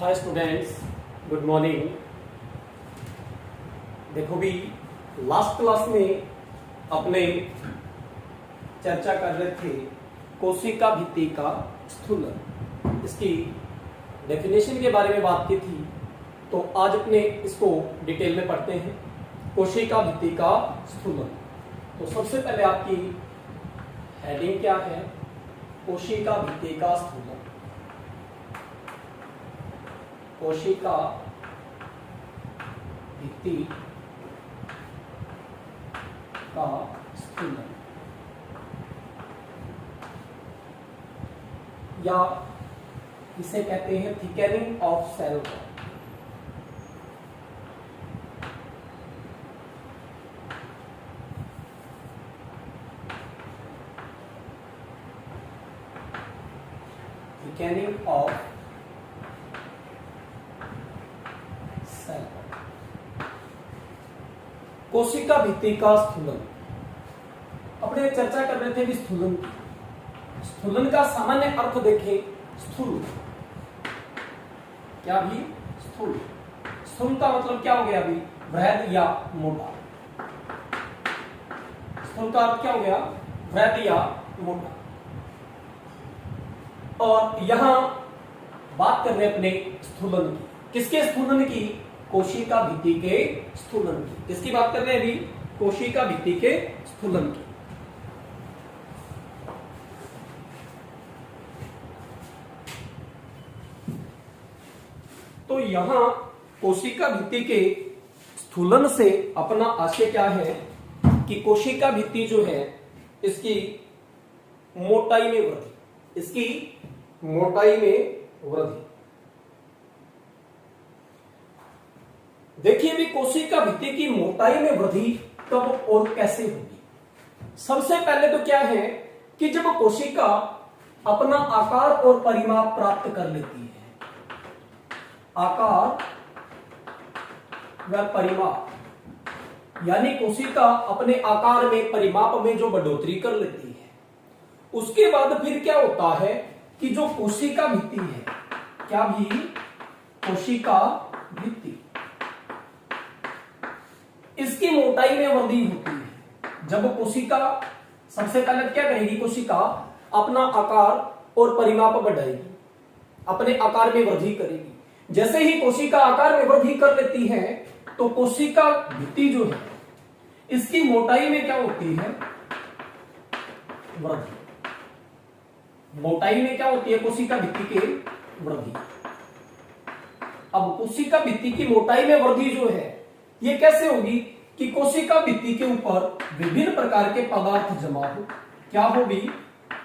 Hi students, good morning. देखो भी last class में अपने चर्चा कर रहे थे कोशिका भित्ति का स्थूलन, इसकी डेफिनेशन के बारे में बात की थी। तो आज अपने इसको डिटेल में पढ़ते हैं। कोशिका भित्ति का स्थूलन। तो सबसे पहले आपकी हेडिंग क्या है? कोशिका भित्ति का स्थूलन। कोशिका भित्ति का स्थूलन या इसे कहते हैं thickening of cell wall. Thickening of cell wall. कोशिका भित्ति का स्थूलन। अपने चर्चा कर रहे थे कि स्थूलन की। स्थूलन का सामान्य अर्थ देखें, स्थूल। क्या भी? स्थूल। स्थूल का मतलब क्या हो गया अभी? वृहद या मोटा। स्थूल का अर्थ क्या हो गया? वृहद या मोटा। और यहां बात कर रहे हैं अपने स्थूलन की। किसके स्थूलन की? कोशिका भित्ति के स्थूलन की। किसकी बात कर रहे हैं अभी? कोशिका भित्ति के स्थूलन की। तो यहां कोशिका भित्ति के स्थूलन से अपना आशय क्या है कि कोशिका भित्ति जो है इसकी मोटाई में वृद्धि। इसकी मोटाई में वृद्धि। देखिए भी कोशिका भित्ति की मोटाई में वृद्धि कब और कैसे होगी। सबसे पहले तो क्या है कि जब कोशिका अपना आकार और परिमाप प्राप्त कर लेती है। आकार व परिमाप यानी कोशिका अपने आकार में, परिमाप में जो बढ़ोतरी कर लेती है, उसके बाद फिर क्या होता है कि जो कोशिका भित्ति है, क्या भी? कोशिका भित्ति, इसकी मोटाई में वृद्धि होती है। जब कोशिका सबसे पहले क्या करेगी? कोशिका अपना आकार और परिमाप बढ़ाएगी, अपने आकार में वृद्धि करेगी। जैसे ही कोशिका आकार में वृद्धि कर लेती है तो कोशिका भित्ति जो है इसकी मोटाई में क्या होती है? वृद्धि। मोटाई में क्या होती है? कोशिका भित्ति के वृद्धि। अब कोशिका भित्ति की मोटाई में वृद्धि जो है ये कैसे होगी कि कोशिका भित्ति के ऊपर विभिन्न प्रकार के पदार्थ जमा हो। क्या होगी?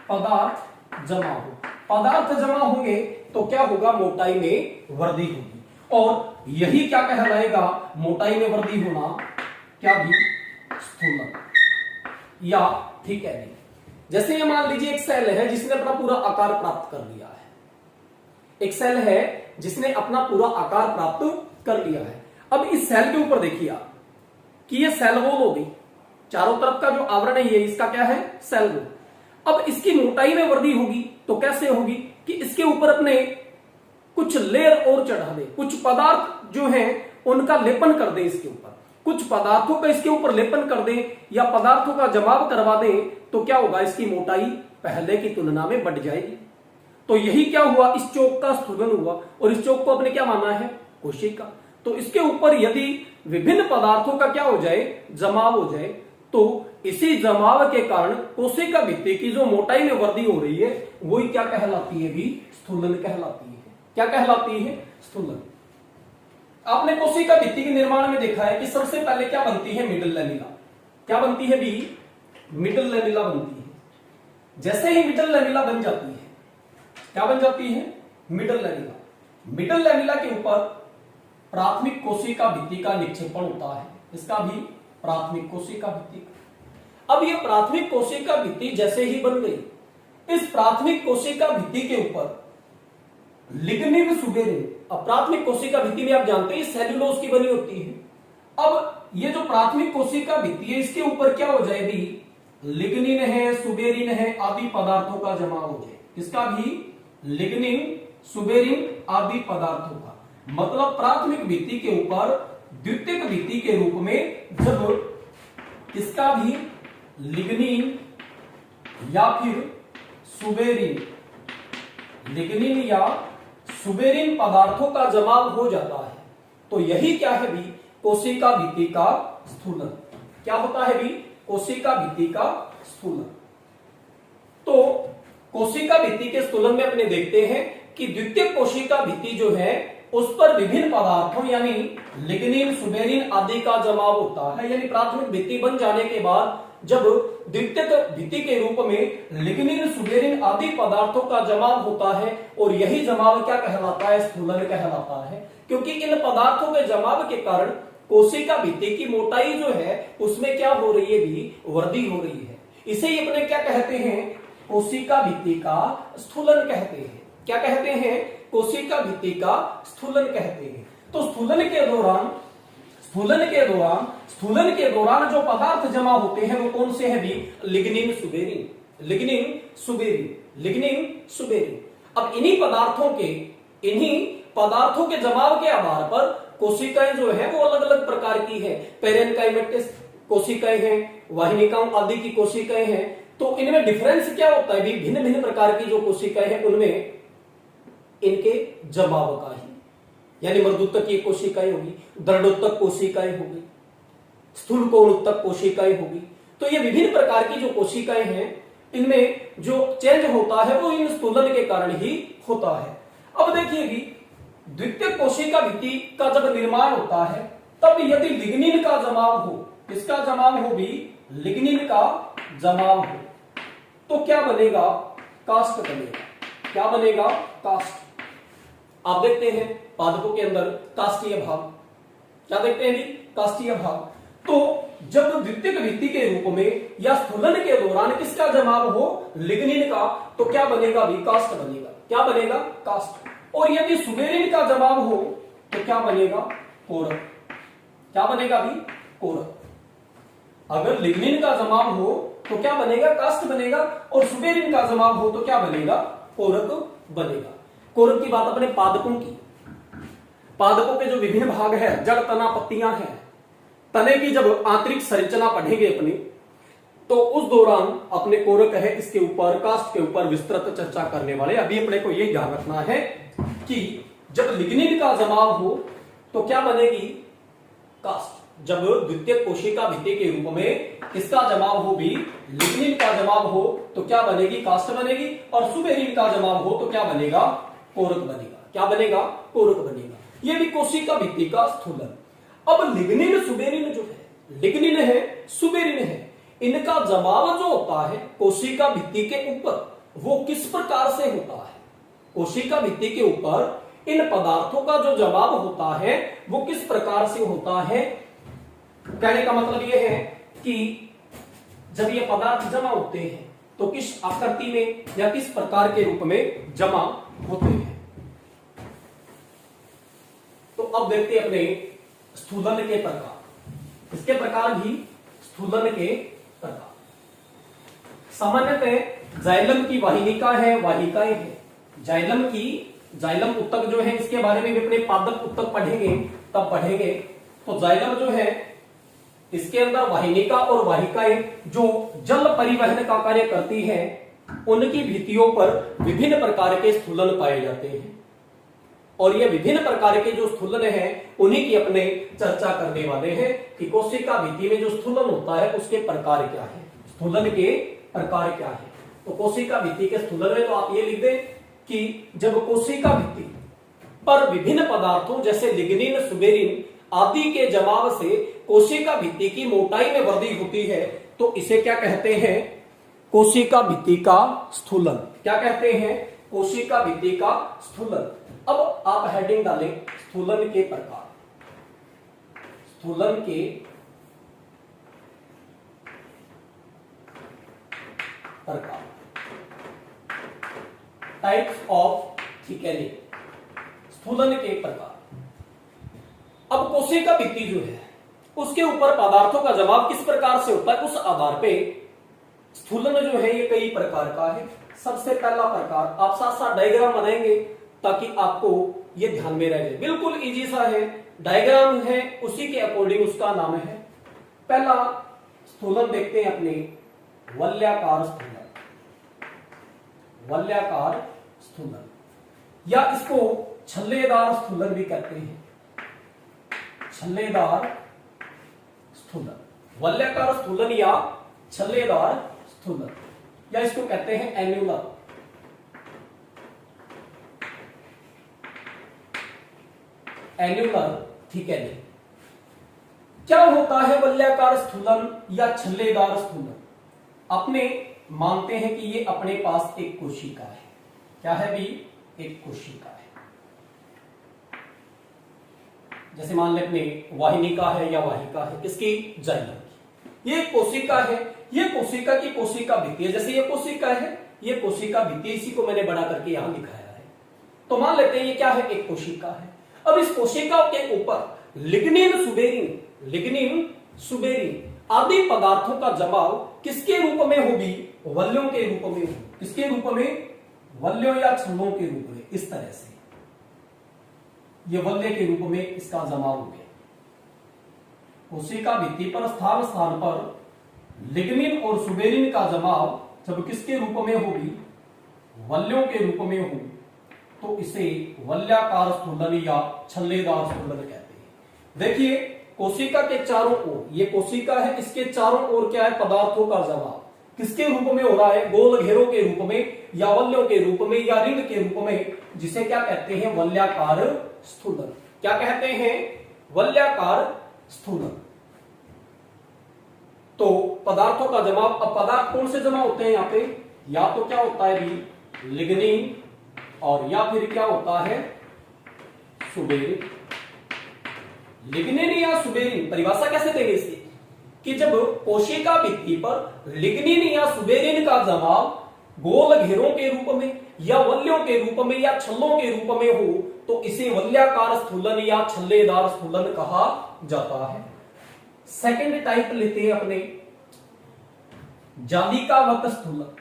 पदार्थ जमा हो। पदार्थ जमा होंगे तो क्या होगा? मोटाई में वृद्धि होगी। और यही क्या कहलाएगा? मोटाई में वृद्धि होना क्या भी? स्थूलन या ठीक है नहीं। जैसे ये मान लीजिए एक सेल है जिसने अपना पूरा आकार प्राप्त कर लिया है। एक सेल है जिसने अपना पूरा आकार प्राप्त कर लिया है। अब इस सेल के ऊपर देखिए आप कि ये सेल वॉल होगी। चारों तरफ का जो आवरण है ये इसका क्या है? Cell wall. अब इसकी मोटाई में वृद्धि होगी तो कैसे होगी कि इसके ऊपर अपने कुछ लेयर और चढ़ा दे, कुछ पदार्थ जो हैं उनका लेपन कर दे, इसके ऊपर कुछ पदार्थों का इसके ऊपर लेपन कर दे या पदार्थों का जमाव करवा दे तो क्या होगा? इसकी मोटाई पहले की तुलना में बढ़ जाएगी। तो यही क्या हुआ? इस चौक का स्थूलन हुआ। और इस चौक को अपने क्या माना है? कोशिका। तो इसके ऊपर यदि विभिन्न पदार्थों का क्या हो जाए? जमाव हो जाए, तो इसी जमाव के कारण कोशिका भित्ति की जो मोटाई में वृद्धि हो रही है वही क्या कहलाती है? भी स्थूलन कहलाती है। क्या कहलाती है? स्थूलन। आपने कोशिका भित्ति के निर्माण में देखा है कि सबसे पहले क्या बनती है? Middle lamella. क्या बनती है भी? मिडल लैमेला बनती है। जैसे ही मिडल लैमेला बन जाती है, क्या बन जाती है? Middle lamella. मिडल लैमेला के ऊपर प्राथमिक कोशिका भित्ति का निक्षेपण होता है। इसका भी प्राथमिक कोशिका भित्ति। अब ये प्राथमिक कोशिका भित्ति जैसे ही बन गई, इस प्राथमिक कोशिका भित्ति के ऊपर लिग्निन सुबेरिन। अब प्राथमिक कोशिका भित्ति में आप जानते हैं सेल्यूलोज की बनी होती है। अब ये जो प्राथमिक कोशिका भित्ति है इसके ऊपर क्या हो जाएगी? लिग्निन है, सुबेरिन है आदि पदार्थों का जमा हो जाए। इसका भी लिग्निन, सुबेरिन आदि पदार्थों का, मतलब प्राथमिक भित्ति के ऊपर द्वितीयक भित्ति के रूप में जब किसका भी लिग्निन या फिर सुबेरिन, लिग्निन या सुबेरिन पदार्थों का जमाव हो जाता है, तो यही क्या है भी कोशिका भित्ति का स्थूलन। क्या होता है भी कोशिका भित्ति का स्थूलन। तो कोशिका भित्ति के स्थूलन में अपने देखते हैं कि द्वितीय कोशिका भित्ति जो है उस पर विभिन्न पदार्थों यानी लिग्निन सुबेरिन आदि का जमाव होता है। यानी प्राथमिक भित्ति बन जाने के बाद जब द्वितीयक भित्ति के रूप में लिग्निन सुबेरिन आदि पदार्थों का जमाव होता है, और यही जमाव क्या कहलाता है, स्थूलन कहलाता है। क्योंकि इन पदार्थों के जमाव के कारण कोशिका भित्ति की मोटाई जो है उसमें क्या हो रही है भी वृद्धि हो रही है। इसे ही अपने क्या कहते हैं, कोशिका भित्ति का स्थूलन कहते हैं। क्या कहते हैं, कोशिका भित्ति का स्थूलन कहते हैं। तो स्थूलन के दौरान जो पदार्थ जमा होते हैं वो कौन से हैं भी, lignin suberin, lignin suberin, lignin suberin. अब इन्हीं पदार्थों के जमाव के आधार पर कोशिकाएं जो है वो अलग अलग प्रकार की है। पेरेनकाइमेटस कोशिकाएं हैं, वाहिनिकाओं आदि की कोशिकाएं हैं। तो इनमें डिफरेंस क्या होता है भी, भिन्न भिन्न प्रकार की जो कोशिकाएं हैं उनमें इनके जमाव का ही, यानी मृदुत्तक की कोशिकाएं होगी, दृढ़ोत्तक कोशिकाएं होगी, स्थूल कोणोत्तक कोशिकाएं होगी। तो ये विभिन्न प्रकार की जो कोशिकाएं हैं इनमें जो चेंज होता है वो इन स्थूलन के कारण ही होता है। अब देखिए भी द्वितीय कोशिका भित्ति का जब निर्माण होता है तब यदि लिग्निन का जमाव हो, किसका जमाव हो भी, लिग्निन का जमाव हो, तो क्या बनेगा, कास्ट बनेगा। क्या बनेगा, कास्ट। आप देखते हैं पादपों के अंदर काष्ठीय भाग, क्या देखते हैं भी, काष्ठीय भाग। तो जब द्वितीयक भित्ति के रूप में या स्थूलन के दौरान किसका जमाव हो, लिग्निन का, तो क्या बनेगा भी, कास्ट बनेगा। क्या बनेगा, कास्ट। और यदि सुबेरिन का जमाव हो तो क्या बनेगा, कोरक। क्या बनेगा भी, कोरक। अगर लिग्निन का जमाव हो तो क्या बनेगा, कास्ट बनेगा, और सुबेरिन का जमाव हो तो क्या बनेगा, कोरक बनेगा। कोरक की बात अपने पादपों की, पादपों के जो विभिन्न भाग है, जड़, तना, पत्तियां हैं, तने की जब आंतरिक संरचना पढ़ेंगे अपनी, तो उस दौरान अपने कोरक है इसके ऊपर, कास्ट के ऊपर विस्तृत चर्चा करने वाले। अभी अपने को यह ध्यान रखना है कि जब लिग्निन का जमाव हो तो क्या बनेगी, कास्ट। जब द्वितीय कोशिका भित्ति के रूप में किसका जमाव हो भी, लिग्निन का जमाव हो तो क्या बनेगी, कास्ट बनेगी, और सुबेरिन का जमाव हो तो क्या बनेगा, कोरक बनेगा। क्या बनेगा, कोरक बनेगा। यह भी कोशिका भित्ति का स्थूलन। अब लिग्निन सुबेरिन जो है, लिग्निन है, सुबेरिन है, इनका जमाव जो होता है कोशिका भित्ति के ऊपर वो किस प्रकार से होता है, कोशिका भित्ति के ऊपर इन पदार्थों का जो जमाव होता है वो किस प्रकार से होता है। कहने का मतलब यह है कि जब ये पदार्थ जमा होते हैं तो किस आकृति में या किस प्रकार के रूप में जमा होते हैं। तो अब देखते हैं अपने स्थूलन के प्रकार। इसके प्रकार भी स्थूलन के प्रकार। सामान्यतः जाइलम की वाहिनिका है, वाहिकाएं हैं। जाइलम उत्तक जो है इसके बारे में भी अपने पादप उत्तक पढ़ेंगे, तब पढ़ेंगे। तो जाइलम जो है इसके अंदर वाहिनिका और वाहिकाएं जो जल परिवहन का कार्य करती हैं, उनकी भित्तियों पर विभिन्न प्रकार के स्थूलन पाए जाते हैं। और ये विभिन्न प्रकार के जो स्थूलन हैं उन्हीं की अपने चर्चा करने वाले हैं कि कोशिका भित्ति में जो स्थूलन होता है उसके प्रकार क्या है, स्थूलन के प्रकार क्या है। तो कोशिका भित्ति के स्थूलन में तो आप ये लिख दें कि जब कोशिका भित्ति पर विभिन्न पदार्थों जैसे लिग्निन, सुबेरिन आदि के जमाव से कोशिका भित्ति की मोटाई में वृद्धि होती है तो इसे क्या कहते हैं, कोशिका भित्ति का स्थूलन। क्या कहते हैं, कोशिका भित्ति का स्थूलन। अब आप हेडिंग डालें स्थूलन के प्रकार, स्थूलन के प्रकार, टाइप्स ऑफ थिकनिंग, स्थूलन के प्रकार। अब कोशिका भित्ति जो है उसके ऊपर पदार्थों का जमाव किस प्रकार से होता है, उस आधार पे स्थूलन जो है ये कई प्रकार का है। सबसे पहला प्रकार, आप साथ साथ डायग्राम बनाएंगे ताकि आपको ये ध्यान में रह जाए। बिल्कुल इजी सा है, डायग्राम है, उसी के अकॉर्डिंग उसका नाम है। पहला स्थूलन देखते हैं अपने, वलयाकार स्थूलन। वलयाकार स्थूलन या इसको छल्लेदार स्थूलन भी कहते हैं। छल्लेदार स्थूलन, वलयाकार स्थूलन या छल्लेदार स्थूलन, या इसको कहते हैं एन्युलर। एन्युलर, ठीक है नहीं। क्या होता है वलयाकार स्थूलन या छल्लेदार स्थूलन? अपने मानते हैं कि ये अपने पास एक कोशिका है। क्या है भी? एक कोशिका है। जैसे मान ले अपने वाहिनिका है या वाहिका है, किसकी? जाइलम की। ये कोशिका है, ये कोशिका की कोशिका भित्ति है। जैसे ये कोशिका है, ये कोशिका भित्ति, इसी को मैंने बड़ा करके यहां दिखाया है। तो मान लेते हैं ये क्या है? एक कोशिका है। अब इस कोशिका के ऊपर लिग्निन सुबेरिन आदि पदार्थों का जमाव किसके रूप में होगी? वल्यों के रूप में हो। किसके रूप में? वल्यों या छल्लों के रूप में। इस तरह से ये वल्य के रूप में इसका जमाव हो गया। कोशिका भित्ति पर स्थान स्थान पर लिग्निन और सुबेरिन का जमाव जब किसके रूप में होगी? वल्यों के रूप में हो, तो इसे वलयाकार स्थूलन या छल्लेदार स्थूलन कहते हैं। देखिए कोशिका के चारों ओर, ये कोशिका है, इसके चारों ओर क्या है? पदार्थों का जमाव किसके रूप में हो रहा है? गोल घेरों के रूप में या वल्यों के रूप में या रिंग के रूप में, जिसे क्या कहते हैं? वलयाकार स्थूलन। क्या कहते हैं? वलयाकार स्थूलन। तो पदार्थों का जमाव, अब पदार्थ कौन से जमा होते हैं यहाँ पे? या तो क्या होता है भी? लिग्निन, और या फिर क्या होता है? सुबेरिन। लिग्निन या सुबेरिन, परिभाषा कैसे देंगे इसकी? कि जब कोशिका भित्ति पर लिग्निन या सुबेरिन का जमाव गोल घेरों के रूप में या वल्यों के रूप में या छल्लों के रूप में हो, तो इसे वलयाकार स्थूलन या छल्लेदार स्थूलन कहा जाता है। सेकंड टाइप लेते हैं अपने, जालिकावत स्थूलन।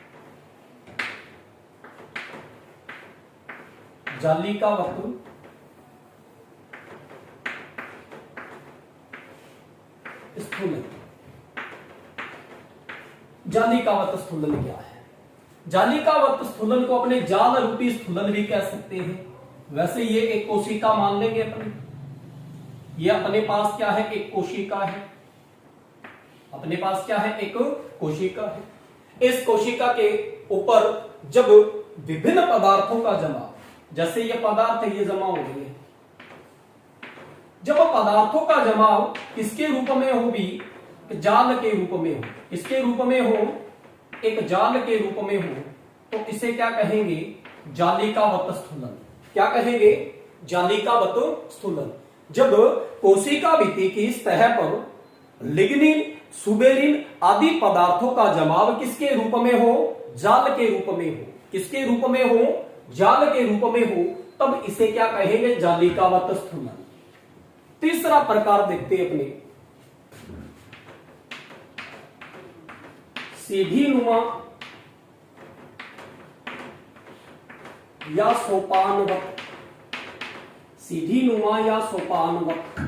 जालिकावत स्थूलन। जालिकावत स्थूलन क्या है? जालिकावत स्थूलन को अपने जाल रूपी स्थूलन भी कह सकते हैं। वैसे ये एक कोशिका मान लेंगे अपने, ये अपने पास क्या है? एक कोशिका है। अपने पास क्या है? एक कोशिका है। इस कोशिका के ऊपर जब विभिन्न पदार्थों का जमाव, जैसे ये पदार्थ है, ये जमा हो गए, जब पदार्थों का जमाव किसके रूप में हो भी? जाल के रूप में हो। किसके रूप में हो? एक जाल के रूप में हो, तो इसे क्या कहेंगे? जालिकावत स्थूलन। क्या कहेंगे? जालिकावत स्थूलन। जब कोशिका भित्ति की सतह पर लिग्निन, सुबेरिन आदि पदार्थों का जमाव किसके रूप में हो? जाल के रूप में हो। किसके रूप में हो? जाल के रूप में हो, तब इसे क्या कहेंगे? जालिकावत स्थूलन। तीसरा प्रकार देखते हैं अपने, सीधी नुमा या सोपानवत। सीधी नुमा या सोपानवत।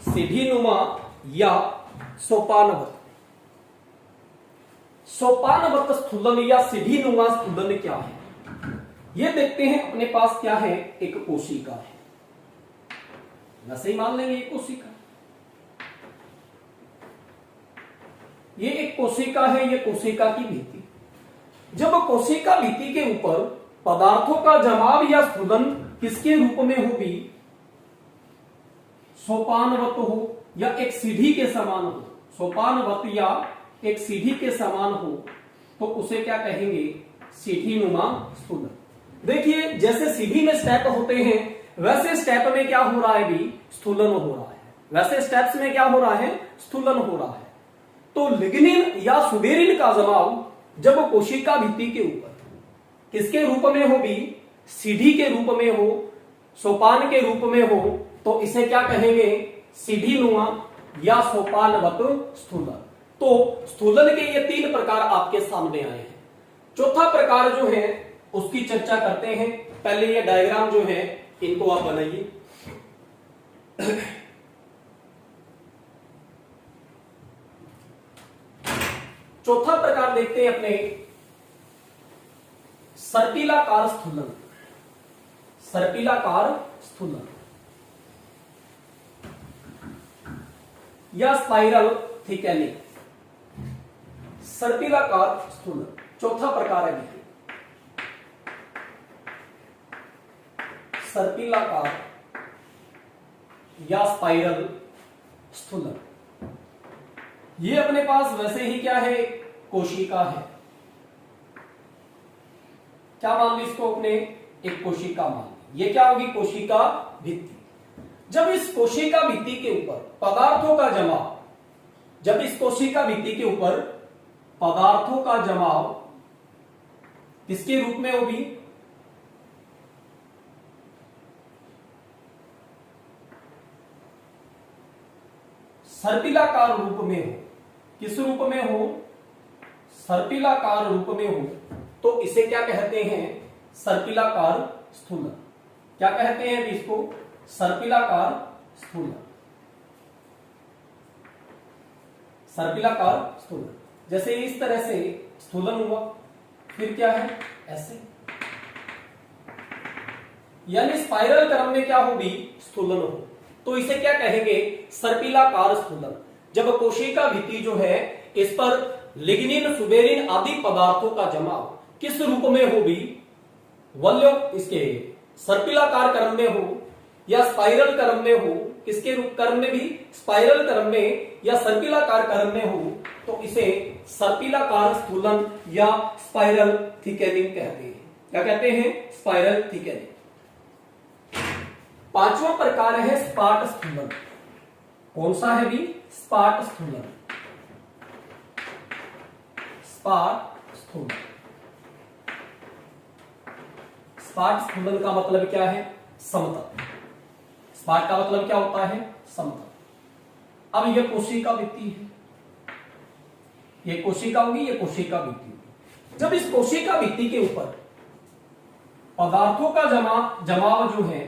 सीधी नुमा या सोपानवत। सोपानवत स्थूलन या सीधी नुमा स्थूलन क्या है? ये देखते हैं अपने पास क्या है? एक कोशिका है। वैसे ही मान लेंगे एक कोशिका, ये एक कोशिका है, ये कोशिका की भित्ति। जब कोशिका भित्ति के ऊपर पदार्थों का जमाव या स्थूलन किसके रूप में होगी? सोपानवत हो या एक सीढ़ी के समान हो। सोपानवत या एक सीढ़ी के समान हो, तो उसे क्या कहेंगे? सीढ़ी नुमा स्थूलन। देखिए जैसे सीढ़ी में स्टेप होते हैं, वैसे स्टेप में क्या हो रहा है भी? स्थूलन हो रहा है। वैसे स्टेप्स में क्या हो रहा है? स्थूलन हो रहा है। तो लिग्निन या सुबेरिन का जमाव जब कोशिका भित्ति के ऊपर किसके रूप में हो भी? सीढ़ी के रूप में हो, सोपान के रूप में हो, तो इसे क्या कहेंगे? सीढ़ी नुमा या सोपानवत स्थूलन। तो स्थूलन के ये तीन प्रकार आपके सामने आए हैं। चौथा प्रकार जो है उसकी चर्चा करते हैं। पहले ये डायग्राम जो है इनको आप बनाइए। चौथा प्रकार देखते हैं अपने सर्पिलाकार स्थूलन। सर्पिलाकार स्थूलन या स्पाइरल थिकनिंग। सर्पिलाकार स्थूलन चौथा प्रकार है। सर्पिलाकार या स्पाइरल स्थूलन, ये अपने पास वैसे ही क्या है, कोशिका है। क्या मान ली इसको अपने, एक कोशिका मान ली। ये क्या होगी, कोशिका भित्ति। जब इस कोशिका भित्ति के ऊपर पदार्थों का जमाव, जब इस कोशिका भित्ति के ऊपर पदार्थों का जमाव किसके रूप में होगी, सर्पिलाकार रूप में हो। किस रूप में हो, सर्पिलाकार रूप में हो, तो इसे क्या कहते हैं, सर्पिलाकार स्थूलन। क्या कहते हैं इसको, सर्पिलाकार स्थूलन। सर्पिलाकार स्थूलन, जैसे इस तरह से स्थूलन हुआ, फिर क्या है, ऐसे, यानी स्पाइरल क्रम में क्या होगी, स्थूलन हो, तो इसे क्या कहेंगे, सर्पिलाकार स्थूलन। जब कोशिका भित्ति जो है इस पर लिग्निन, सुबेरिन आदि पदार्थों का जमाव किस रूप में होगी, वलय इसके सर्पिलाकार क्रम में हो या स्पाइरल क्रम में हो, किसके रूप क्रम में भी, स्पाइरल क्रम में या सर्पिलाकार क्रम में हो, तो इसे सर्पिलाकार स्थूलन या स्पाइरल थिकनिंग कहते हैं। क्या कहते हैं, स्पाइरल थिकनिंग। पांचवा प्रकार है स्पाट स्थूलन। कौन सा है भी, स्पाट स्थूलन। स्पाट स्थूलन, स्पाट स्थूलन का मतलब क्या है, समतल। स्पाट का मतलब क्या होता है, समतल। अब यह कोशिका भित्ति है, ये कोशिका होगी, ये कोशिका भित्ति होगी। जब इस कोशिका भित्ति के ऊपर पदार्थों का जमाव जो है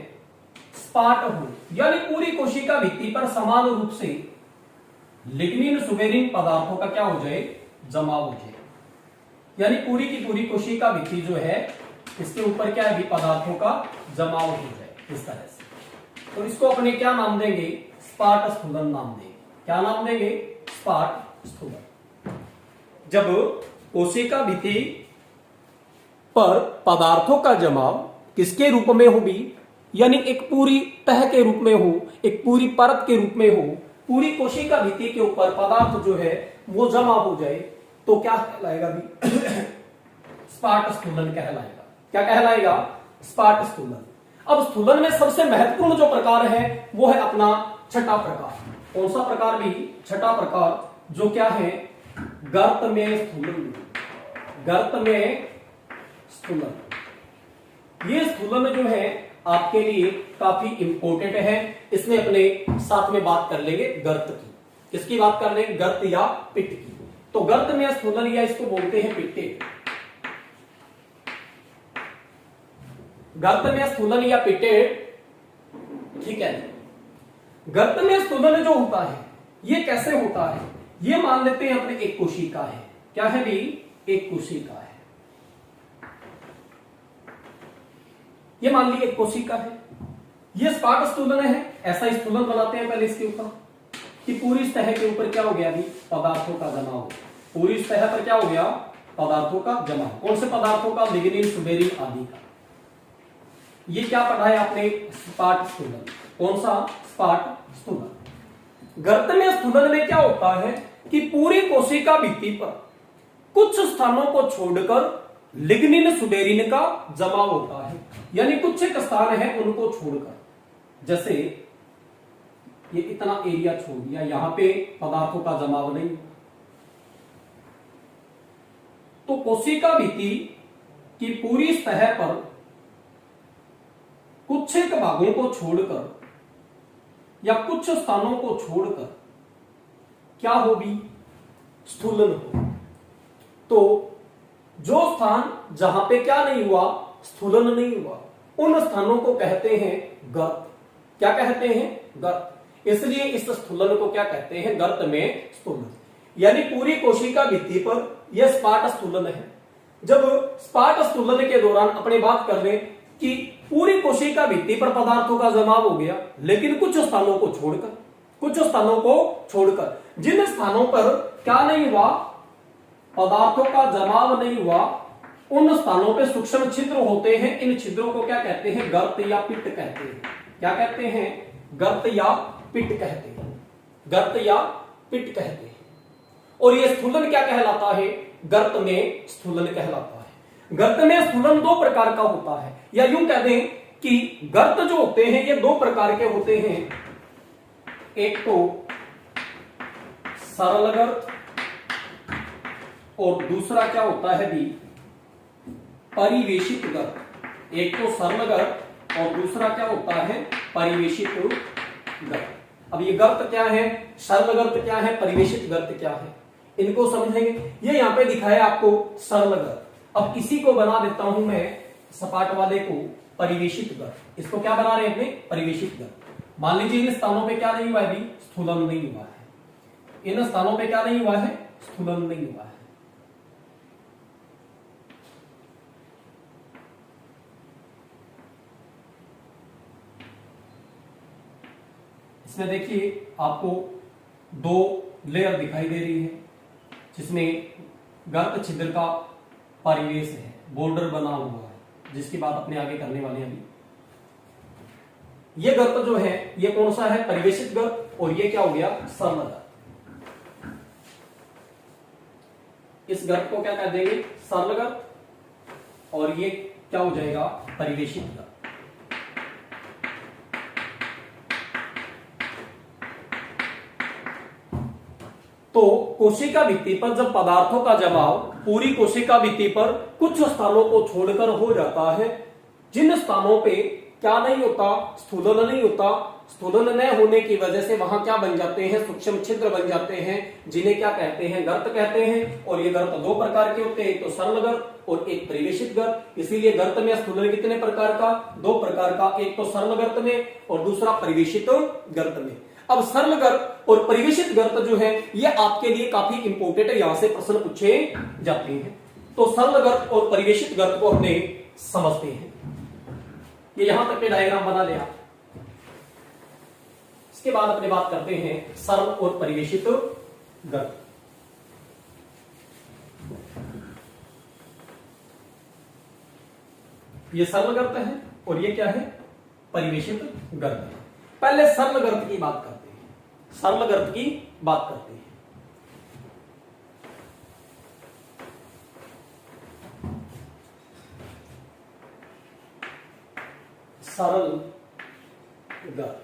स्पाट हो, यानी पूरी कोशिका भित्ति पर समान रूप से लिग्निन, सुबेरिन पदार्थों का क्या हो जाए, जमाव हो जाए, यानी पूरी की पूरी कोशिका भित्ति जो है इसके ऊपर क्या है, पदार्थों का जमाव हो जाए इस तरह से। तो इसको अपने क्या नाम देंगे, स्पाट स्थूलन नाम देंगे। क्या नाम देंगे, स्पाट स्थूलन। जब कोशिका भित्ति पर पदार्थों का जमाव किसके रूप में होगी, यानी एक पूरी तह के रूप में हो, एक पूरी परत के रूप में हो, पूरी कोशिका भित्ति के ऊपर पदार्थ जो है वो जमा हो जाए, तो क्या कहलाएगा भी, स्पाट स्थूलन कहलाएगा। क्या कहलाएगा, स्पाट स्थूलन। अब स्थूलन में सबसे महत्वपूर्ण जो प्रकार है वो है अपना छठा प्रकार। कौन सा प्रकार भी, छठा प्रकार, जो क्या है, गर्त में स्थूलन। गर्त में स्थूलन। ये स्थूलन जो है आपके लिए काफी इंपॉर्टेंट है, इसमें अपने साथ में बात कर लेंगे गर्त की। किसकी बात कर लेंगे, गर्त या पित्त की। तो गर्त में स्थूलन या इसको बोलते हैं पिट्टे। गर्त में स्थूलन या पिट्टे, ठीक है। गर्त में स्थूलन जो होता है ये कैसे होता है, ये मान लेते हैं अपने एक कोशिका है। क्या है भी, एक कोशिका है। ये मान ली एक कोशिका है, ये स्पाट स्थूलन है। ऐसा स्थूलन बनाते हैं पहले इसके ऊपर कि पूरी सतह के ऊपर क्या हो गया भी, पदार्थों का जमाव। पूरी सतह पर क्या हो गया, पदार्थों का जमाव। कौन से पदार्थों का, लिग्निन, सुबेरिन आदि का। ये क्या पढ़ा है आपने, स्पाट स्थूलन। कौन सा, स्पाट स्थूलन। गर्त में स्थूलन में क्या होता है कि पूरी कोशिका भित्ति पर कुछ स्थानों को छोड़कर लिग्निन, सुबेरिन का जमाव होता है, यानी कुछ एक स्थान है उनको छोड़कर। जैसे ये इतना एरिया छोड़ दिया, यहां पे पदार्थों का जमाव नहीं, तो कोशिका भित्ति की पूरी सतह पर कुछ एक भागों को छोड़कर या कुछ स्थानों को छोड़कर क्या हो भी, स्थूलन हो। तो जो स्थान जहां पे क्या नहीं हुआ, स्थूलन नहीं हुआ, उन स्थानों को कहते हैं गर्त। क्या कहते हैं? गर्त। इसलिए इस स्थूलन को क्या कहते हैं? गर्त में स्थूलन। यानी पूरी कोशिका भित्ति पर यह सपाट स्थूलन है। जब सपाट स्थूलन के दौरान अपने बात कर लें कि पूरी कोशिका भित्ति पर पदार्थों का जमाव हो गया, लेकिन कुछ स्थानों को छोड़कर जिन स्थानों पर क्या नहीं हुआ, पदार्थों का जमाव नहीं हुआ, उन स्थानों पे सूक्ष्म छिद्र होते हैं। इन छिद्रों को क्या कहते हैं? गर्त या पिट कहते हैं। क्या कहते हैं? गर्त या पिट कहते हैं। गर्त या पिट कहते हैं। और यह स्थूलन क्या कहलाता है? गर्त में स्थूलन कहलाता है। गर्त में स्थूलन दो प्रकार का होता है, या यूं कह दें कि गर्त जो होते हैं ये दो प्रकार के होते हैं। एक तो सरल गर्त और दूसरा क्या होता है भी? परिवेशित गर्त। एक तो सरल गर्त और दूसरा क्या होता है? परिवेशित गर्त। अब ये गर्त क्या है, सरल गर्त क्या है, परिवेशित गर्त क्या है, इनको समझेंगे। ये यहां पे दिखाया आपको सरल गर्त। अब इसी को बना देता हूं मैं सपाट वाले को परिवेशित गर्त। इसको क्या बना रहे हैं अपने? परिवेशित गर्त। मान लीजिए इन स्थानों पे क्या नहीं हुआ है अभी? स्थूलन नहीं हुआ है। इन स्थानों पे क्या नहीं हुआ है? स्थूलन नहीं हुआ है। इसमें देखिए आपको दो लेयर दिखाई दे रही है, जिसमें गर्त छिद्र का परिवेश है, बॉर्डर बना हुआ है, जिसकी बात अपने आगे करने वाले हैं अभी। ये गर्त जो है ये कौन सा है? परिवेशित गर्त। और ये क्या हो गया? सरल गर्त। इस गर्त को क्या कह देंगे? सरल गर्त। और ये क्या हो जाएगा? परिवेशित गर्त। तो कोशिका भित्ति पर जब पदार्थों का जमाव पूरी कोशिका भित्ति पर कुछ स्थानों को छोड़कर हो जाता है, जिन स्थानों पे क्या नहीं होता? स्थूलन नहीं होता। स्थूलन न होने की वजह से वहां क्या बन जाते हैं? सूक्ष्म छिद्र बन जाते हैं, जिन्हें क्या कहते हैं? गर्त कहते हैं। और ये गर्त दो प्रकार के होते हैं, एक तो सरल गर्त और एक परिवेशित गर्त। इसीलिए गर्त में स्थूलन कितने प्रकार का? दो प्रकार का। एक तो सरल गर्त में और दूसरा परिवेशित गर्त में। अब सरल गर्त और परिवेशित गर्त जो है ये आपके लिए काफी इंपोर्टेंट है, यहां से प्रश्न पूछे जाते हैं। तो सरल गर्त और परिवेशित गर्त को हमने समझते हैं। ये यहां तक के डायग्राम बना लिया। इसके बाद अपने बात करते हैं सरल और परिवेशित गर्त। ये सरल गर्त है और ये क्या है? परिवेशित गर्त है। पहले सरल गर्त की बात करते हैं। सरल गर्त की बात करते हैं। सरल गर्त।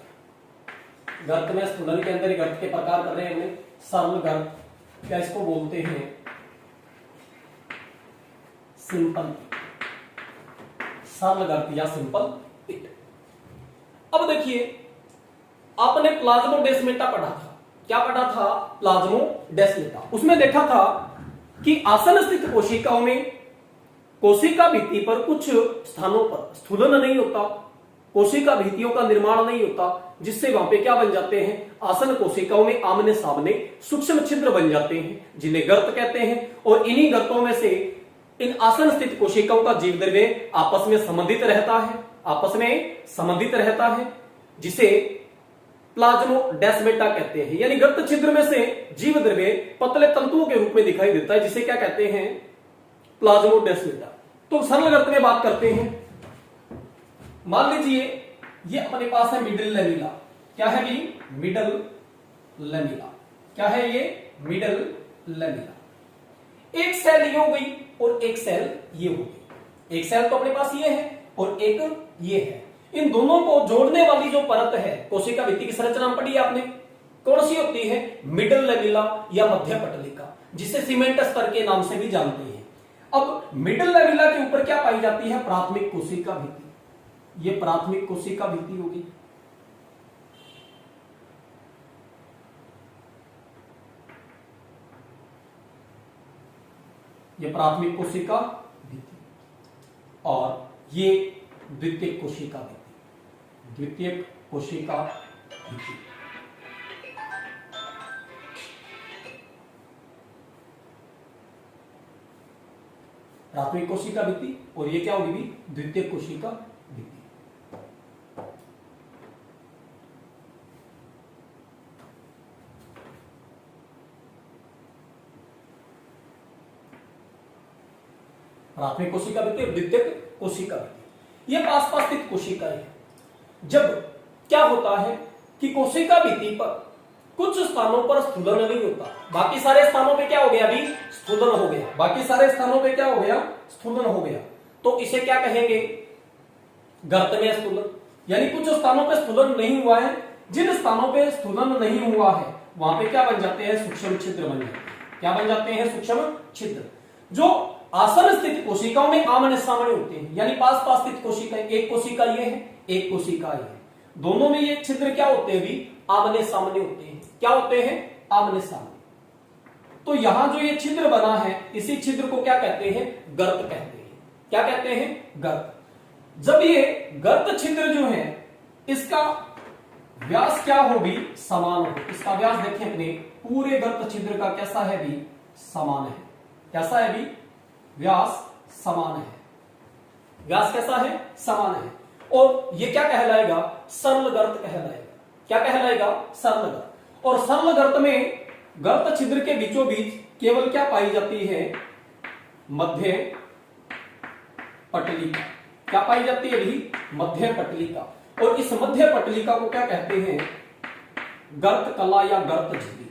गर्त में स्थूलन के अंदर ही गर्त के प्रकार कर रहे हैं हमने। सरल गर्त क्या इसको बोलते हैं? सिंपल। सरल गर्त या सिंपल पिट। अब देखिए आपने प्लाज्मोडेस्माटा पढ़ा था। क्या पढ़ा था? प्लाज्मोडेस्माटा। उसमें देखा था कि आसन स्थित कोशिकाओं में कोशिका भित्ति पर कुछ स्थानों पर स्थूलन नहीं होता, कोशिका भित्तियों का निर्माण नहीं होता, जिससे वहां पे क्या बन जाते हैं? आसन कोशिकाओं में आमने सामने सूक्ष्म छिद्र बन जाते हैं, जिन्हें गर्त कहते हैं। और इन्हीं गर्तों में से इन आसन स्थित कोशिकाओं का जीव द्रव्य आपस में संबंधित रहता है, जिसे प्लाज्मोडेस्माटा कहते हैं। यानी गर्त छिद्र में से जीव द्रव्य पतले तंतुओं के रूप में दिखाई देता है, जिसे क्या कहते हैं? प्लाज्मोडेस्माटा। तो सरल गर्त में बात करते हैं। मान लीजिए ये अपने पास है मिडल लेमिला। क्या है भी? Middle lamella. क्या है ये? Middle lamella. एक सेल ये हो गई और एक सेल ये हो गई। एक सेल तो अपने पास ये है और एक ये है। इन दोनों को जोड़ने वाली जो परत है, कोशिका भित्ति की संरचना पढ़ी आपने, कौन सी होती है? मिडल लेमिला या मध्य पटलिका, जिसे सीमेंट स्तर के नाम से भी जानते हैं। अब मिडल लेमिला के ऊपर क्या पाई जाती है? प्राथमिक कोशिका भित्ति। ये प्राथमिक कोशिका भित्ति होगी। ये प्राथमिक कोशिका भित्ति और ये द्वितीयक कोशिका भित्ति, द्वितीयक कोशिका भित्ति। प्राथमिक कोशिका भित्ति और ये क्या होगी भी, द्वितीयक कोशिका भित्ति। प्राथमिक कोशिका भित्ति और द्वितीयक कोशिका भित्ति, ये पास पास स्थित कोशिकाएं हैं। जब क्या होता है कि कोशिका भित्ति पर कुछ स्थानों पर स्थूलन नहीं होता, बाकी सारे स्थानों पे क्या हो गया, अभी स्थूलन हो गया, बाकी सारे स्थानों पे क्या हो गया, स्थूलन हो गया, तो इसे क्या कहेंगे, गर्त में स्थूलन। यानी कुछ स्थानों पे स्थूलन नहीं हुआ है, जिन स्थानों पे स्थूलन नहीं हुआ है वहां पे क्या बन जाते हैं, सूक्ष्म छिद्र बन जाते हैं। क्या बन जाते हैं, सूक्ष्म छिद्र, जो आसन स्थित कोशिकाओं में आमने सामने होते हैं। यानी पास पास स्थित कोशिकाएं, एक कोशिका ये है, एक कोशिका ये है, दोनों में ये छिद्र क्या होते हैं, भी आमने सामने होते हैं। क्या होते हैं, आमने सामने। तो यहां जो ये छिद्र बना है, इसी छिद्र को क्या कहते हैं, गर्त कहते हैं। क्या कहते हैं, गर्त। जब ये गर्त छिद्र जो है, इसका व्यास क्या हो भी, समान हो। इसका व्यास देखें अपने पूरे गर्त छिद्र का कैसा है भी, समान है। कैसा है भी, व्यास समान है। व्यास कैसा है, समान है। और ये क्या कहलाएगा, सरल गर्त कहलाएगा। क्या कहलाएगा, सरल गर्त। और सरल गर्त में गर्त छिद्र के बीचों बीच केवल क्या पाई जाती है, मध्य पटलिका। क्या पाई जाती है भी, मध्य पटलिका। और इस मध्य पटलिका को क्या कहते हैं, गर्त कला या गर्त झिल्ली।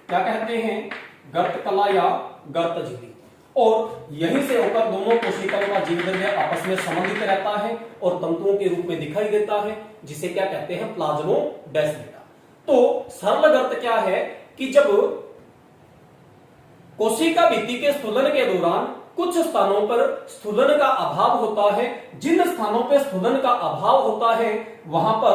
क्या कहते हैं, गर्त कला या गर्त झिल्ली। और यहीं से होकर दोनों कोशिकाओं का जीवद्रव्य आपस में संबंधित रहता है और तंतुओं के रूप में दिखाई देता है, जिसे क्या कहते हैं, प्लाज्मोडेस्माटा। तो सरल गर्त क्या है कि जब कोशिका भित्ति के स्थूलन के दौरान कुछ स्थानों पर स्थूलन का अभाव होता है, जिन स्थानों पर स्थूलन का अभाव होता है वहां पर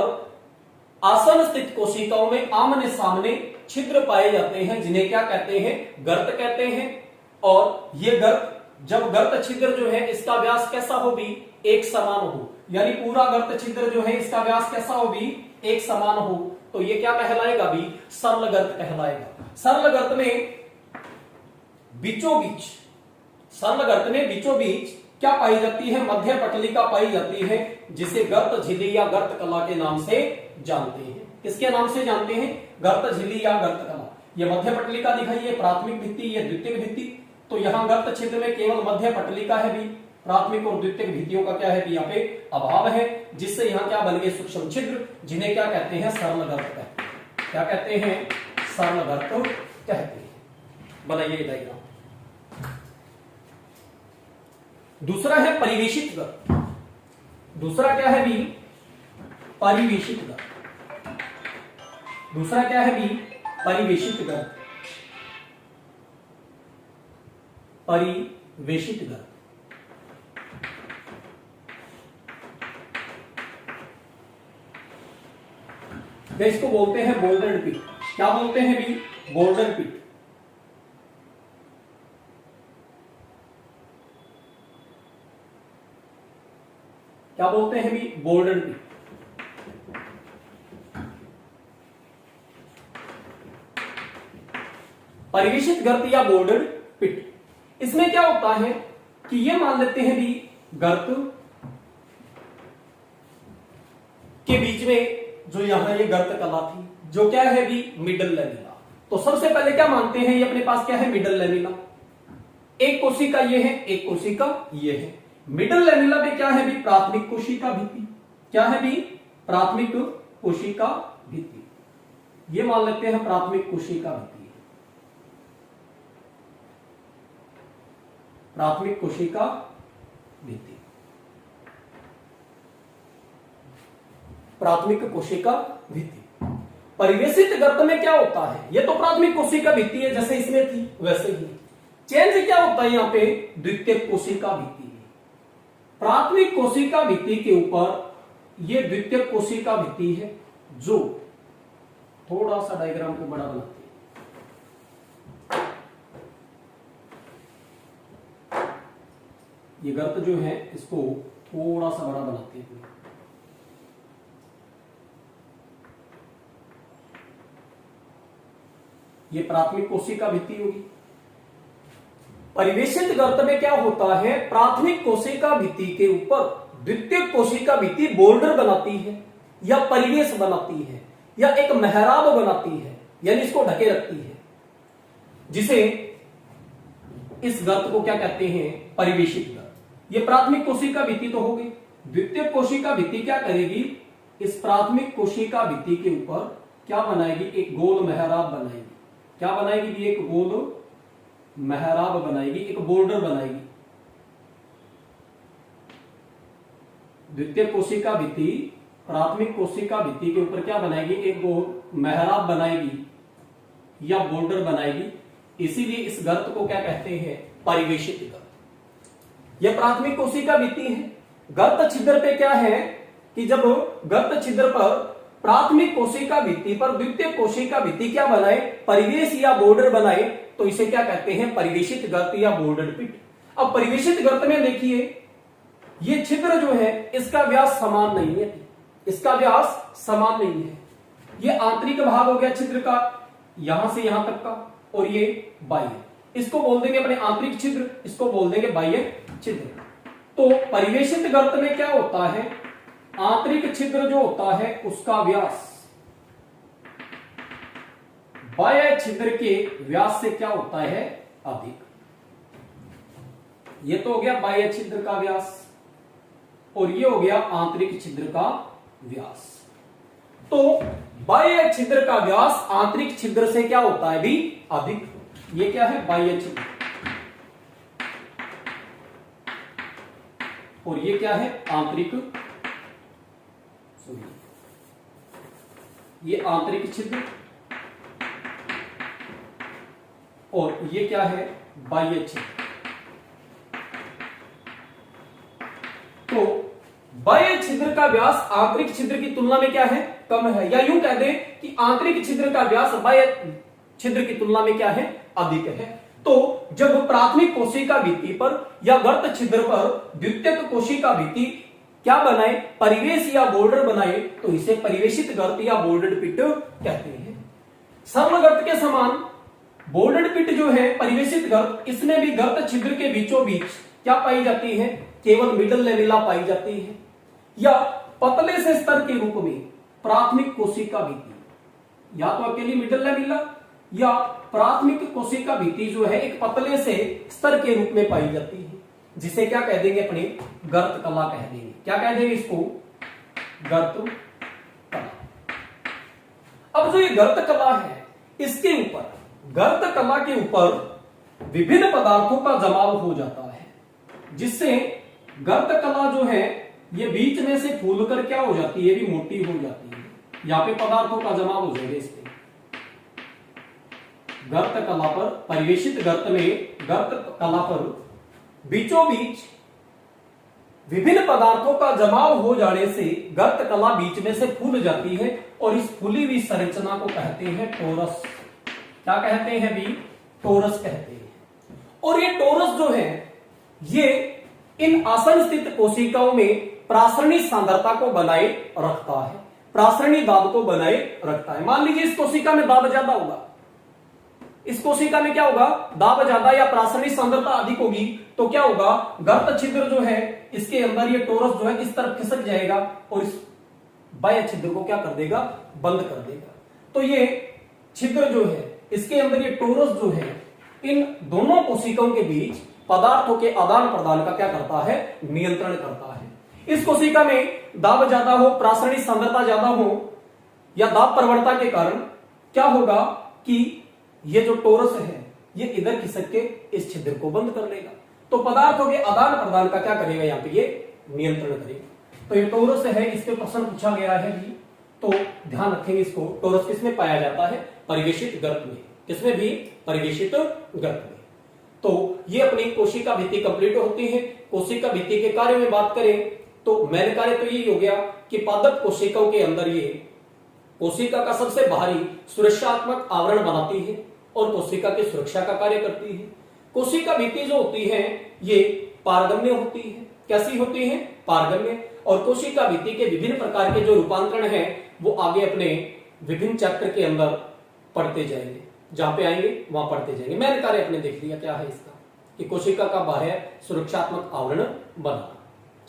आसन स्थित कोशिकाओं में आमने सामने छिद्र पाए जाते हैं, जिन्हें क्या कहते हैं, गर्त कहते हैं। और ये गर्त, जब गर्त छिद्र जो है इसका व्यास कैसा हो भी, एक समान हो। यानी पूरा गर्त छिद्र जो है इसका व्यास कैसा हो भी, एक समान हो, तो ये क्या कहलाएगा भी, सरल गर्त कहलाएगा। सरल गर्त में बीचों बीच, सरल गर्त में बीचों बीच क्या पाई जाती है, मध्य पटलिका पाई जाती है, जिसे गर्त झिल्ली या गर्त कला के नाम से जानते हैं। किसके नाम से जानते हैं, गर्त झिल्ली या गर्त कला। ये मध्य पटलिका दिखाई है, प्राथमिक भित्ति, ये द्वितीयक भित्ति। तो यहां गर्त छिद्र में केवल मध्य पटलिका है भी, प्राथमिक और द्वितीयक भित्तियों का क्या है भी, यहाँ पे अभाव है, जिससे यहां क्या बन गए, सूक्ष्म छिद्र, जिन्हें क्या कहते हैं, सरल गर्त कहते हैं। क्या कहते हैं, सरल गर्त कहते हैं। बनाइए डायग्राम। दूसरा है परिवेशित गर्त। दूसरा क्या है भी, परिवेशित गर्त। दूसरा क्या है भी, परिवेशित गर्त। परिवेशित गर्त। इसको बोलते हैं बोल्डन पिट। क्या बोलते हैं भी, बोल्डन पिट। क्या बोलते हैं भी, बोल्डन पिट। परिवेशित गर्त या बोल्डन पिट, इसमें क्या होता है कि ये मान लेते हैं भी, गर्त के बीच में जो यहां ये गर्त कला थी, जो क्या है भी, मिडल लेमिला। तो सबसे पहले क्या मानते हैं, ये अपने पास क्या है, मिडल लेमिला। एक कोशिका ये है, एक कोशिका ये है। मिडल लेमिला में क्या है भी, प्राथमिक कोशिका भित्ति। क्या है भी, प्राथमिक कोशिका भित्ति। ये मान लेते हैं प्राथमिक कोशिका भित्ति, प्राथमिक कोशिका भित्ति, प्राथमिक कोशिका भित्ति। परिवेशित गर्त में क्या होता है, ये तो प्राथमिक कोशिका भित्ति है, जैसे इसमें थी वैसे ही। चेंज क्या होता है यहां पे, द्वितीयक कोशिका भित्ति है। प्राथमिक कोशिका भित्ति के ऊपर ये द्वितीयक कोशिका भित्ति है, जो थोड़ा सा डायग्राम को बड़ा बनाती है। ये गर्त जो है इसको थोड़ा सा बड़ा बनाते हैं। ये प्राथमिक कोशिका भित्ति होगी। परिवेशित गर्त में क्या होता है, प्राथमिक कोशिका भित्ति के ऊपर द्वितीयक कोशिका भित्ति बोल्डर बनाती है या परिवेश बनाती है या एक मेहराब बनाती है, यानी इसको ढके रखती है, जिसे इस गर्त को क्या कहते हैं, परिवेशित गर्त। ये प्राथमिक कोशिका भित्ति तो होगी। द्वितीयक कोशिका भित्ति क्या करेगी, इस प्राथमिक कोशिका भित्ति के ऊपर क्या बनाएगी, एक गोल मेहराब बनाएगी। क्या बनाएगी, एक गोल मेहराब बनाएगी, एक बोर्डर बनाएगी। द्वितीय कोशिका भित्ति प्राथमिक कोशिका भित्ति के ऊपर क्या बनाएगी, एक गोल मेहराब बनाएगी या बोर्डर बनाएगी। इसीलिए इस गर्त को क्या कहते हैं, परिवेशित गर्त। यह प्राथमिक कोशिका भित्ति है। गर्त छिद्र पे क्या है कि जब गर्त छिद्र पर प्राथमिक कोशिका भित्ति पर द्वितीय कोशिका भित्ति क्या बनाए, परिवेश या बॉर्डर बनाए, तो इसे क्या कहते हैं, परिवेशित गर्त या बॉर्डर पिट। अब परिवेशित गर्त में देखिए, ये छिद्र जो है इसका व्यास समान नहीं है, इसका व्यास समान नहीं है। ये आंतरिक भाग हो गया छिद्र का, यहां से यहां तक का, और ये बाह्य, इसको बोल देंगे अपने आंतरिक छिद्र, इसको बोल देंगे बाह्य छिद्र। तो परिवेशित गर्त में क्या होता है, आंतरिक छिद्र जो होता है उसका व्यास बाह्य छिद्र के व्यास से क्या होता है, अधिक। ये तो हो गया बाह्य छिद्र का व्यास और ये हो गया आंतरिक छिद्र का व्यास। तो बाह्य छिद्र का व्यास आंतरिक छिद्र से क्या होता है भी अधिक। ये क्या है, बाह्य छिद्र, और ये क्या है, आंतरिक, ये आंतरिक छिद्र, और ये क्या है, बाह्य छिद्र। तो बाह्य छिद्र का व्यास आंतरिक छिद्र की तुलना में क्या है, कम है, या यूं कह दें कि आंतरिक छिद्र का व्यास बाह्य छिद्र की तुलना में क्या है, अधिक है। तो जब प्राथमिक कोशिका भित्ति पर या गर्त छिद्र पर द्वितीयक कोशिका भित्ति क्या बनाए, परिवेश या बॉर्डर बनाए, तो इसे परिवेशित गर्त या बोर्डेड पिट कहते हैं। सरल गर्त के समान बोर्डेड पिट जो है परिवेशित गर्त, इसमें भी गर्त छिद्र के बीचों बीच क्या पाई जाती है, केवल मिडल लेविला पाई जाती है, या पतले से स्तर के रूप में प्राथमिक कोशिका भित्ति, या तो अकेली मिडल लेविला या प्राथमिक कोशिका भित्ति जो है एक पतले से स्तर के रूप में पाई जाती है, जिसे क्या कह देंगे, अपने गर्त कला कह देंगे। क्या कह देंगे इसको, गर्त कला। अब जो ये गर्त कला है, इसके ऊपर, गर्त कला के ऊपर विभिन्न पदार्थों का जमाव हो जाता है, जिससे गर्त कला जो है ये बीच में से फूल कर क्या हो जाती है, भी मोटी हो जाती है। यहां पे पदार्थों का जमाव हो जाएगा। इस पे गर्त कला पर, परिवेशित गर्त में गर्त कला पर बीचों बीच विभिन्न पदार्थों का जमाव हो जाने से गर्त कला बीच में से फूल जाती है, और इस फूली हुई संरचना को कहते हैं टोरस। क्या कहते हैं भी, टोरस कहते हैं। और ये टोरस जो है ये इन आसन स्थित कोशिकाओं में प्रासरणी सांद्रता को बनाए रखता है, प्रासरणी दाब को बनाए रखता है। मान लीजिए इस कोशिका में दाब ज्यादा होगा, इस कोशिका में क्या होगा, दाब ज्यादा या प्रासरणी सांद्रता अधिक होगी, तो क्या होगा, गर्त छिद्र जो है इसके अंदर ये टोरस जो है इस तरफ खिसक जाएगा और इस बाह्य छिद्र को क्या कर देगा, बंद कर देगा। तो ये छिद्र जो है इसके अंदर ये टोरस जो है इन दोनों कोशिकाओं के बीच पदार्थों के आदान प्रदान का क्या करता है, नियंत्रण करता है। इस कोशिका में दाब ज्यादा हो, प्रासरणी सांद्रता ज्यादा हो या दाब प्रवणता के कारण क्या होगा कि ये जो टोरस है ये इधर खिसक के इस छिद्र को बंद कर लेगा। तो पदार्थों के आदान प्रदान का क्या करेगा, यहाँ पे ये नियंत्रण करेगा। तो ये टोरस है, इस पे प्रश्न पूछा गया है भी, तो ध्यान रखेंगे इसको। टोरस किसमें पाया जाता है, परिवेशित गर्त में। किसमें भी, परिवेशित गर्त में। तो ये अपनी कोशिका भित्ति कंप्लीट होती है। कोशिका भित्ति के कार्य में बात करें तो मेन कार्य तो यही हो गया कि पादप कोशिकाओं के अंदर ये कोशिका का सबसे बाहरी सुरक्षात्मक आवरण बनाती है और कोशिका की सुरक्षा का कार्य करती है। कोशिका भित्ति जो होती है ये पारगम्य होती है। कैसी होती है? पारगम्य। और कोशिका भित्ति के विभिन्न प्रकार के जो रूपांतरण है वो आगे अपने विभिन्न चैप्टर के अंदर पढ़ते जाएंगे, जहां पे आएंगे वहां पढ़ते जाएंगे। मैंने कार्य अपने देख लिया क्या है इसका, कि कोशिका का बाह्य सुरक्षात्मक आवरण बनाना।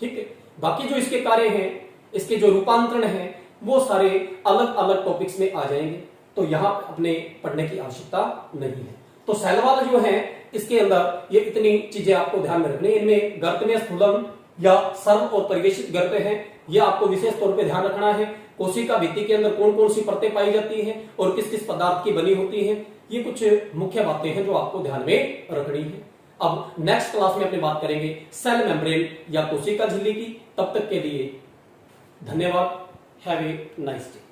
ठीक है, बाकी जो इसके कार्य हैं, इसके जो रूपांतरण हैं, वो सारे अलग अलग टॉपिक्स में आ जाएंगे, तो यहां अपने पढ़ने की आवश्यकता नहीं है। तो सेल वॉल जो है इसके अंदर ये इतनी चीजें आपको ध्यान में रखनी। इनमें गर्त में स्थूलन या सर्व और परिवेशित गर्त है, ये आपको विशेष तौर पे ध्यान रखना है। कोशिका भित्ति के अंदर कौन कौन सी परतें पाई जाती हैं और किस किस पदार्थ की बनी होती है, ये कुछ मुख्य बातें हैं जो आपको ध्यान में रखनी है। अब नेक्स्ट क्लास में अपनी बात करेंगे सेल मेम्ब्रेन या कोशिका झिल्ली की। तब तक के लिए धन्यवाद। Have a nice day.